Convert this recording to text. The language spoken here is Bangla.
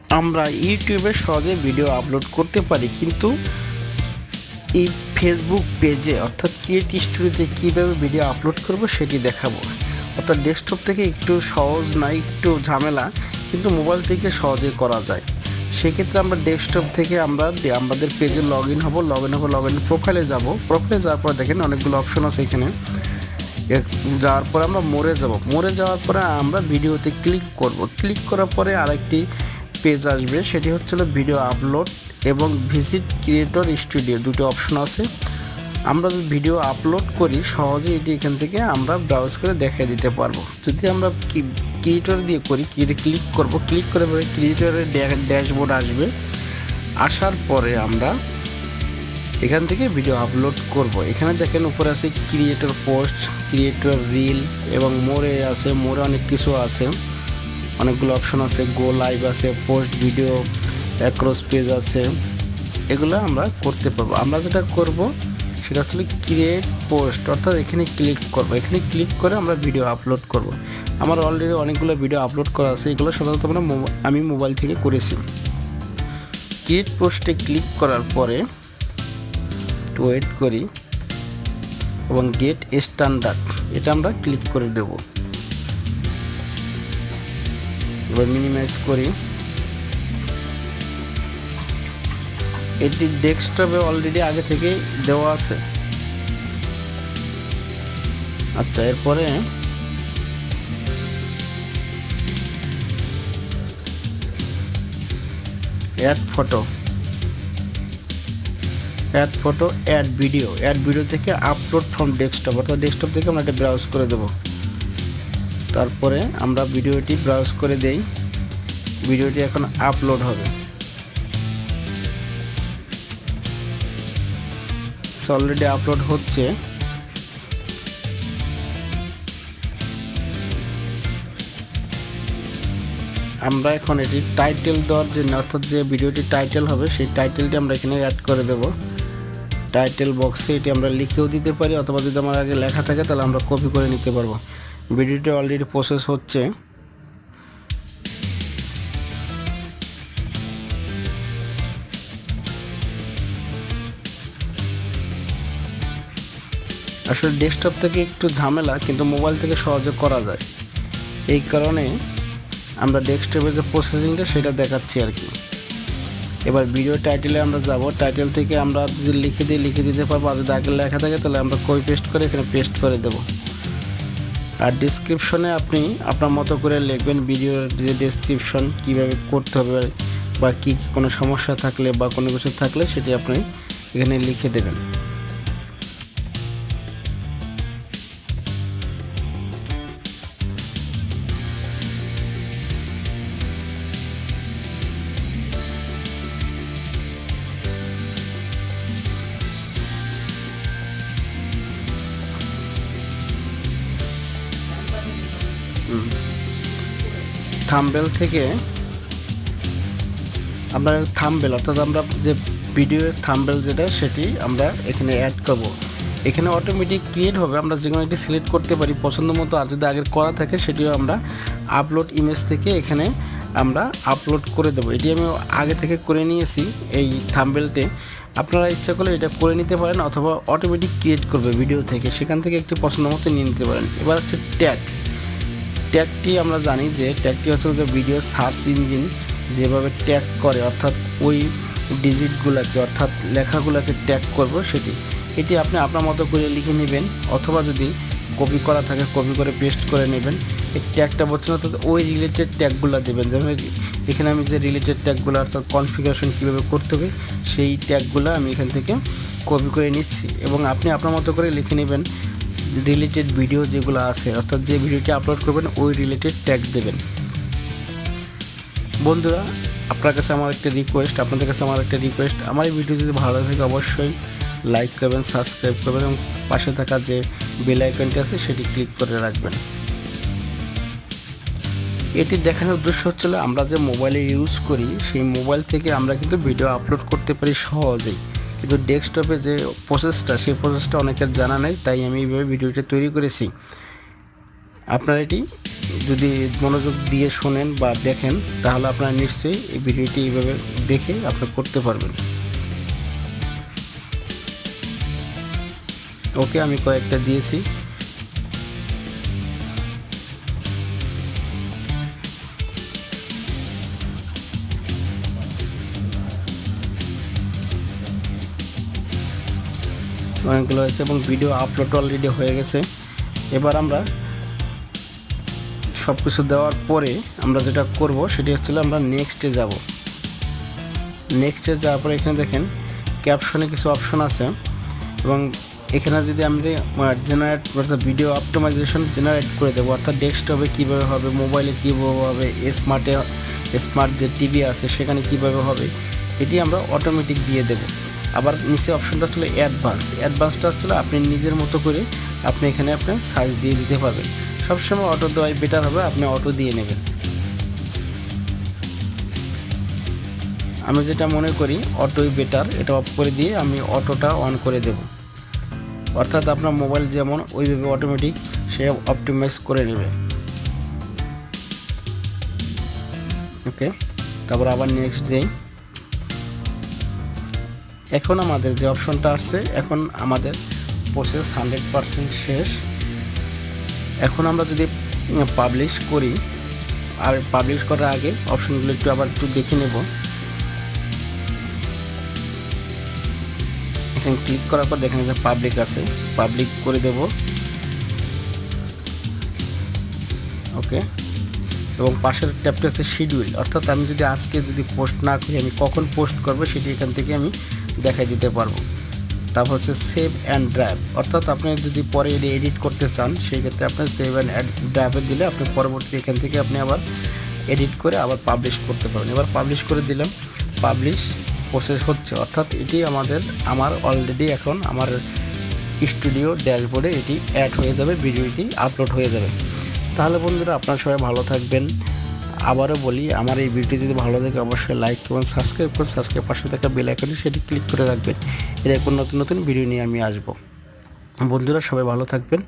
আমরা ইউটিউবে সহজে ভিডিও আপলোড করতে পারি, কিন্তু এই ফেসবুক পেজে অর্থাৎ ক্রিয়েট স্টুডিওতে কীভাবে ভিডিও আপলোড করব সেটি দেখাবো। অর্থাৎ ডেস্কটপ থেকে একটু সহজ না, একটু ঝামেলা, কিন্তু মোবাইল থেকে সহজে করা যায়। সেক্ষেত্রে আমরা ডেস্কটপ থেকে আমাদের পেজে লগ ইন হব প্রোফাইলে যাব। প্রোফাইলে যাওয়ার পর দেখেন অনেকগুলো অপশন আছে। এখানে যাওয়ার পরে আমরা মোড়ে যাওয়ার পরে আমরা ভিডিওতে ক্লিক করব। ক্লিক করার পরে আরেকটি পেজ আসবে, সেটি হচ্ছিল ভিডিও আপলোড এবং ভিজিট ক্রিয়েটর স্টুডিও, দুটো অপশন আছে। আমরা যদি ভিডিও আপলোড করি সহজে এটি এখান থেকে আমরা ব্রাউজ করে দেখিয়ে দিতে পারবো। যদি আমরা ক্রিয়েটর দিয়ে করি, ক্লিক করব, ক্লিক করে পরে ক্রিয়েটরের ড্যাশবোর্ড আসবে। আসার পরে আমরা এখান থেকে ভিডিও আপলোড করব। এখানে দেখেন উপরে আছে ক্রিয়েটর পোস্ট, ক্রিয়েটর রিল এবং মোরে আছে। মোরে অনেক কিছু আছে, অনেকগুলো অপশন আছে। গো লাইভ আছে, পোস্ট ভিডিও, অ্যাক্রস পেজ আছে। এগুলো আমরা করতে পারবো। আমরা যেটা করব সেটা হচ্ছে ক্রিয়েট পোস্ট, অর্থাৎ এখানে ক্লিক করব। এখানে ক্লিক করে আমরা ভিডিও আপলোড করব। আমার অলরেডি অনেকগুলো ভিডিও আপলোড করা আছে, এগুলো সাধারণত আমি মোবাইল থেকে করেছি। ক্রিয়েট পোস্টে ক্লিক করার পরে একটু ওয়েট করি এবং গেট স্ট্যান্ডার্ড এটা আমরা ক্লিক করে দেব। এবার মিনিমাইজ করি। এটি ডেস্কটপে অলরেডি আগে থেকেই দেওয়া আছে। আচ্ছা, এরপরে অ্যাড ফটো, অ্যাড ভিডিও থেকে আপলোড ফ্রম ডেস্কটপ, অর্থাৎ ডেস্কটপ থেকে আমরা এটা ব্রাউজ করে দেব। তারপরে আমরা ভিডিওটি ব্রাউজ করে দেই। ভিডিওটি এখন আপলোড হবে। অলরেডি আপলোড হচ্ছে। আমরা এখন এটি টাইটেল দেওয়ার জন্য, অর্থাৎ যে ভিডিওটি টাইটেল হবে সেই টাইটেলটি আমরা এখানে অ্যাড করে দেব। টাইটেল বক্সে এটি আমরা লিখেও দিতে পারি, অথবা যদি আমার আগে লেখা থাকে তাহলে আমরা কপি করে নিতে পারবো। ভিডিওটি অলরেডি প্রসেস হচ্ছে। আসলে ডেস্কটপ থেকে একটু ঝামেলা, কিন্তু মোবাইল থেকে সহজে করা যায়। এই কারণে আমরা ডেস্কটপের যে প্রসেসিংটা সেটা দেখাচ্ছি আর কি। এবার ভিডিও টাইটেলে আমরা যাব। টাইটেল থেকে আমরা যদি লিখে দিতে পারবো, আর যদি আগে লেখা থাকে তাহলে আমরা কপি পেস্ট করে এখানে পেস্ট করে দেব। আর ডিসক্রিপশনে আপনি আপনার মতো করে লিখবেন ভিডিওর যে ডেসক্রিপশন কীভাবে করতে হবে, বা কী কোনো সমস্যা থাকলে বা কোনো কিছু থাকলে সেটি আপনি এখানে লিখে দেবেন। থাম্বনেল থেকে আমরা অর্থাৎ আমরা যে ভিডিওর থাম্বনেল যেটা সেটি আমরা এখানে অ্যাড করব। এখানে অটোমেটিক ক্রিয়েট হবে, আমরা যে কোনো একটি সিলেক্ট করতে পারি পছন্দ মতো। আর যদি আগের করা থাকে সেটিও আমরা আপলোড ইমেজ থেকে এখানে আমরা আপলোড করে দেবো। এটি আমি আগে থেকে করে নিয়েছি এই থাম্বনেলটি। আপনারা ইচ্ছা করলে এটা করে নিতে পারেন, অথবা অটোমেটিক ক্রিয়েট করবে ভিডিও থেকে, সেখান থেকে একটি পছন্দ মতো নিয়ে নিতে পারেন। এবার হচ্ছে ট্যাগটি আমরা জানি যে ট্যাগটি হচ্ছে যে ভিডিও সার্চ ইঞ্জিন যেভাবে ট্যাগ করে, অর্থাৎ ওই ডিজিটগুলোকে অর্থাৎ লেখাগুলোকে ট্যাগ করব এটি আপনি আপনার মতো করে লিখে নেবেন, অথবা যদি কপি করা থাকে কপি করে পেস্ট করে নেবেন। এই ট্যাগটা বলছেন অর্থাৎ ওই রিলেটেড ট্যাগগুলো দেবেন। যেমন এখানে আমি যে রিলেটেড ট্যাগগুলো অর্থাৎ কনফিগারেশন কীভাবে করতে হবে সেই ট্যাগগুলো আমি এখান থেকে কপি করে নিচ্ছি, এবং আপনি আপনার মতো করে লিখে নেবেন রিলেটেড ভিডিও যেগুলো আছে, অর্থাৎ যে ভিডিওটি আপলোড করবেন ওই রিলেটেড ট্যাগ দেবেন। বন্ধুরা, আপনাদের কাছে আমার একটা রিকোয়েস্ট, আমার এই ভিডিও যদি ভালো লাগে অবশ্যই লাইক করবেন, সাবস্ক্রাইব করবেন এবং পাশে থাকা যে বেল আইকনটি আছে সেটি ক্লিক করে রাখবেন। এটি দেখানোর উদ্দেশ্য হচ্ছিল আমরা যে মোবাইলে ইউজ করি সেই মোবাইল থেকে আমরা কিন্তু ভিডিও আপলোড করতে পারি সহজেই, কিন্তু ডেস্কটপে যে সেই প্রসেসটা অনেকের জানা নেই, তাই আমি এইভাবে ভিডিওটা তৈরি করেছি। আপনারা এটি যদি মনোযোগ দিয়ে শোনেন বা দেখেন তাহলে আপনারা নিশ্চয়ই এই ভিডিওটি এইভাবে দেখে আপনি করতে পারবেন। ওকে, আমি কয়েকটা দিয়েছি। অনেকগুলো হয়েছে এবং ভিডিও আপলোড অলরেডি হয়ে গেছে। এবার আমরা সব কিছু দেওয়ার পরে আমরা যেটা করব সেটি হচ্ছে আমরা নেক্সটে যাব। নেক্সটে যাওয়ার পরে এখানে দেখেন ক্যাপশনে কিছু অপশন আছে এবং এখানে যদি আমরা জেনারেট অর্থাৎ ভিডিও অপটিমাইজেশন জেনারেট করে দেবো, অর্থাৎ ডেস্কটপে কীভাবে হবে, মোবাইলে কীভাবে হবে, স্মার্ট যে টিভি আছে সেখানে কীভাবে হবে, এটি আমরা অটোমেটিক দিয়ে দেব। আবার নিচে অপশনটা হচ্ছিল অ্যাডভান্সটা হচ্ছিল আপনি নিজের মতো করে আপনি এখানে আপনার সাইজ দিয়ে দিতে পারবেন। সবসময় অটো দেওয়াই বেটার হবে, আপনি অটো দিয়ে নেবেন। আমি যেটা মনে করি অটোই বেটার, এটা অফ করে দিয়ে আমি অটোটা অন করে দেব, অর্থাৎ আপনার মোবাইল যেমন ওইভাবে অটোমেটিক সে অপটিমাইজ করে নেবে। ওকে, তারপর আবার নেক্সট দেই। এখন আমাদের যে অপশনটা আসছে, এখন আমাদের প্রসেস 100% শেষ। এখন আমরা যদি পাবলিশ করি, আর পাবলিশ করার আগে অপশনগুলো একটু দেখে নেব। এখানে ক্লিক করার পর দেখেন যে পাবলিক আছে, পাবলিক করে দেব। ওকে, এবং পাশের ট্যাবটা আছে শিডিউল, অর্থাৎ আমি যদি আজকে যদি পোস্ট না করি আমি কখন পোস্ট করব সেটি এখান থেকে আমি দেখাই দিতে পারবো। তারপর হচ্ছে সেভ অ্যান্ড ড্রাইভ, অর্থাৎ আপনি যদি পরে এডিট করতে চান সেই ক্ষেত্রে আপনি সেভ অ্যান্ড ড্রাইভে দিলে আপনি পরবর্তী এখান থেকে আপনি আবার এডিট করে আবার পাবলিশ করতে পারবেন। এবার পাবলিশ করে দিলাম, পাবলিশ প্রসেস হচ্ছে, অর্থাৎ এটি আমার অলরেডি এখন আমার স্টুডিও ড্যাশবোর্ডে এটি অ্যাড হয়ে যাবে, ভিডিওটি আপলোড হয়ে যাবে। তাহলে বন্ধুরা আপনারা সবাই ভালো থাকবেন। আবারও বলি, আমার এই ভিডিওটি যদি ভালো লাগে অবশ্যই লাইক এবং সাবস্ক্রাইব করুন, সাবস্ক্রাইব পাশে থাকা বেল আইকনটি সেটি ক্লিক করে রাখবেন। এরকম নতুন নতুন ভিডিও নিয়ে আমি আসবো। বন্ধুরা সবাই ভালো থাকবেন।